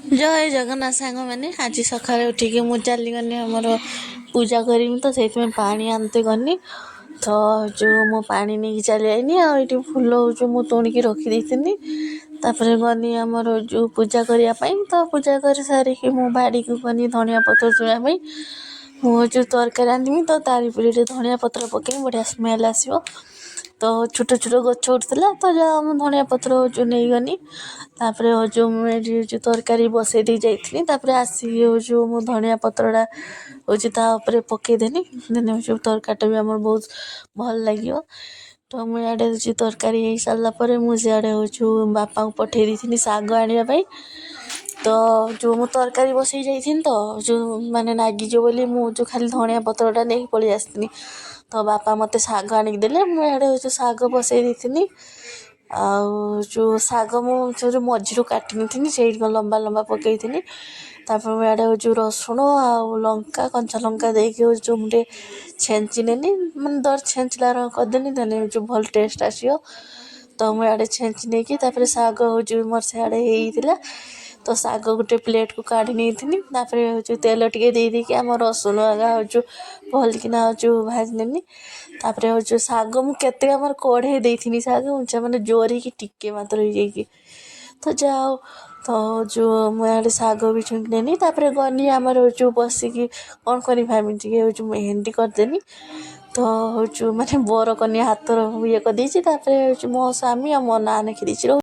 जय जगन्नाथ सांग मैंने आज सकाଳେ उठिकी ମୁଁ ଚାଲିଗଲି ଆମର ପୂଜା କରିମି ତ ସେଇଥିପାଇଁ ପାଣି ଆଣିତେ ଗନି ତ ଯେଉଁ ମୁଁ ପାଣି ନେଇକି ଚାଲି ଆଇନି ଆଉ ଏଇଠି ଫୁଲ ଯେଉଁ ମୁଁ ତୋଳିକି ରଖିଦେଇଥିଲି ତାପରେ ଗନି ଆମର ଯେଉଁ ପୂଜା କରିବା ପାଇଁ ତ ପୂଜା କରି ସାରିକି ମୁଁ ବାଡ଼ିକୁ ଗନି ଧନିଆ ପତ୍ର ତୋଳିବା ପାଇଁ ମୁଁ ଯେଉଁ ତରକାରୀ ରାନ୍ଧିମି ତ ତାରି ଉପରେ ଟିକେ ଧନିଆ ପତ୍ର ପକେଇବି ବଢ଼ିଆ ସ୍ମେଲ୍ ଆସିବ ତ ଛୋଟ ଛୋଟ ଗଛ ଉଠିଥିଲା ତ ଯାହା ମୁଁ ଧନିଆ ପତ୍ର ଯେଉଁ ନେଇଗନି ତାପରେ ଯେଉଁ ମୁଁ ଏଠି ଯେଉଁ ତରକାରୀ ବସେଇ ଦେଇ ଯାଇଥିଲି ତାପରେ ଆସିକି ଯେଉଁ ମୁଁ ଧନିଆ ପତ୍ରଟା ହେଉଛି ତା ଉପରେ ପକେଇଦେଲି ଦେନେ ଯେଉଁ ତରକାରୀଟା ବି ଆମର ବହୁତ ଭଲ ଲାଗିବ ତ ମୁଁ ଇଆଡ଼େ ହେଉଛି ତରକାରୀ ହେଇସାରିଲା ପରେ ମୁଁ ସିଆଡ଼େ ହେଉଛି ବାପାଙ୍କୁ ପଠେଇ ଦେଇଥିଲି ଶାଗ ଆଣିବା ପାଇଁ ତ ଯେଉଁ ମୁଁ ତରକାରୀ ବସେଇ ଯାଇଥିଲି ତ ଯେଉଁ ମାନେ ନାଗିଯିବ ବୋଲି ମୁଁ ଯେଉଁ ଖାଲି ଧନିଆ ପତ୍ରଟା ନେଇକି ପଳେଇ ଆସିଥିଲି ତ ବାପା ମୋତେ ଶାଗ ଆଣିକି ଦେଲେ ମୁଁ ଇଆଡ଼େ ହେଉଛି ଶାଗ ବସେଇ ଦେଇଥିଲି ଆଉ ଯେଉଁ ଶାଗ ମୁଁ ଯେଉଁ ମଝିରୁ କାଟି ନେଇଥିଲି ସେଇଠି ଲମ୍ବା ଲମ୍ବା ପକେଇଥିଲି ତାପରେ ମୁଁ ଇଆଡ଼େ ଯେଉଁ ରସୁଣ ଆଉ ଲଙ୍କା କଞ୍ଚା ଲଙ୍କା ଦେଇକି ଯେଉଁ ମୁଁ ଟିକେ ଛେଞ୍ଚି ନେଲି ମାନେ ଦର ଛେଞ୍ଚିଲା କରିଦେଲି ଦେନେ ଯେଉଁ ଭଲ ଟେଷ୍ଟ ଆସିବ ତ ମୁଁ ଇଆଡ଼େ ଛେଞ୍ଚି ନେଇକି ତାପରେ ଶାଗ ହେଉଛି ମୋର ସିଆଡ଼େ ହେଇଥିଲା ତ ଶାଗ ଗୋଟେ ପ୍ଲେଟ୍କୁ କାଢ଼ି ନେଇଥିଲି ତାପରେ ହେଉଛି ତେଲ ଟିକେ ଦେଇକି ଆମ ରସୁଣ ଆଗା ହେଉଛି ଭଲକିନା ହେଉଛି ଭାଜି ନେଲି ତାପରେ ହେଉଛି ଶାଗ ମୁଁ କେତେ ଆମର କଢ଼େଇ ଦେଇଥିଲି ଶାଗ ମାନେ ଜୋର ହେଇକି ଟିକେ ମାତ୍ର ହେଇଯାଇକି ତ ଯାହା ହଉ ତ ଯେଉଁ ମୁଁ ଇଆଡ଼େ ଶାଗ ବି ଛୁଙ୍କି ନେଲି ତାପରେ ଗନି ଆମର ଯେଉଁ ବସିକି କ'ଣ କରିବି ଭାବି ଟିକେ ହେଉଛି ମେହେନ୍ଦି କରିଦେଲି ତ ହେଉଛି ମାନେ ବର କନ୍ୟା ହାତର ଇଏ କରିଦେଇଛି ତାପରେ ହେଉଛି ମୋ ସ୍ୱାମୀ ଆଉ ମୋ ନାଁ ଲେଖିଦେଇଛି।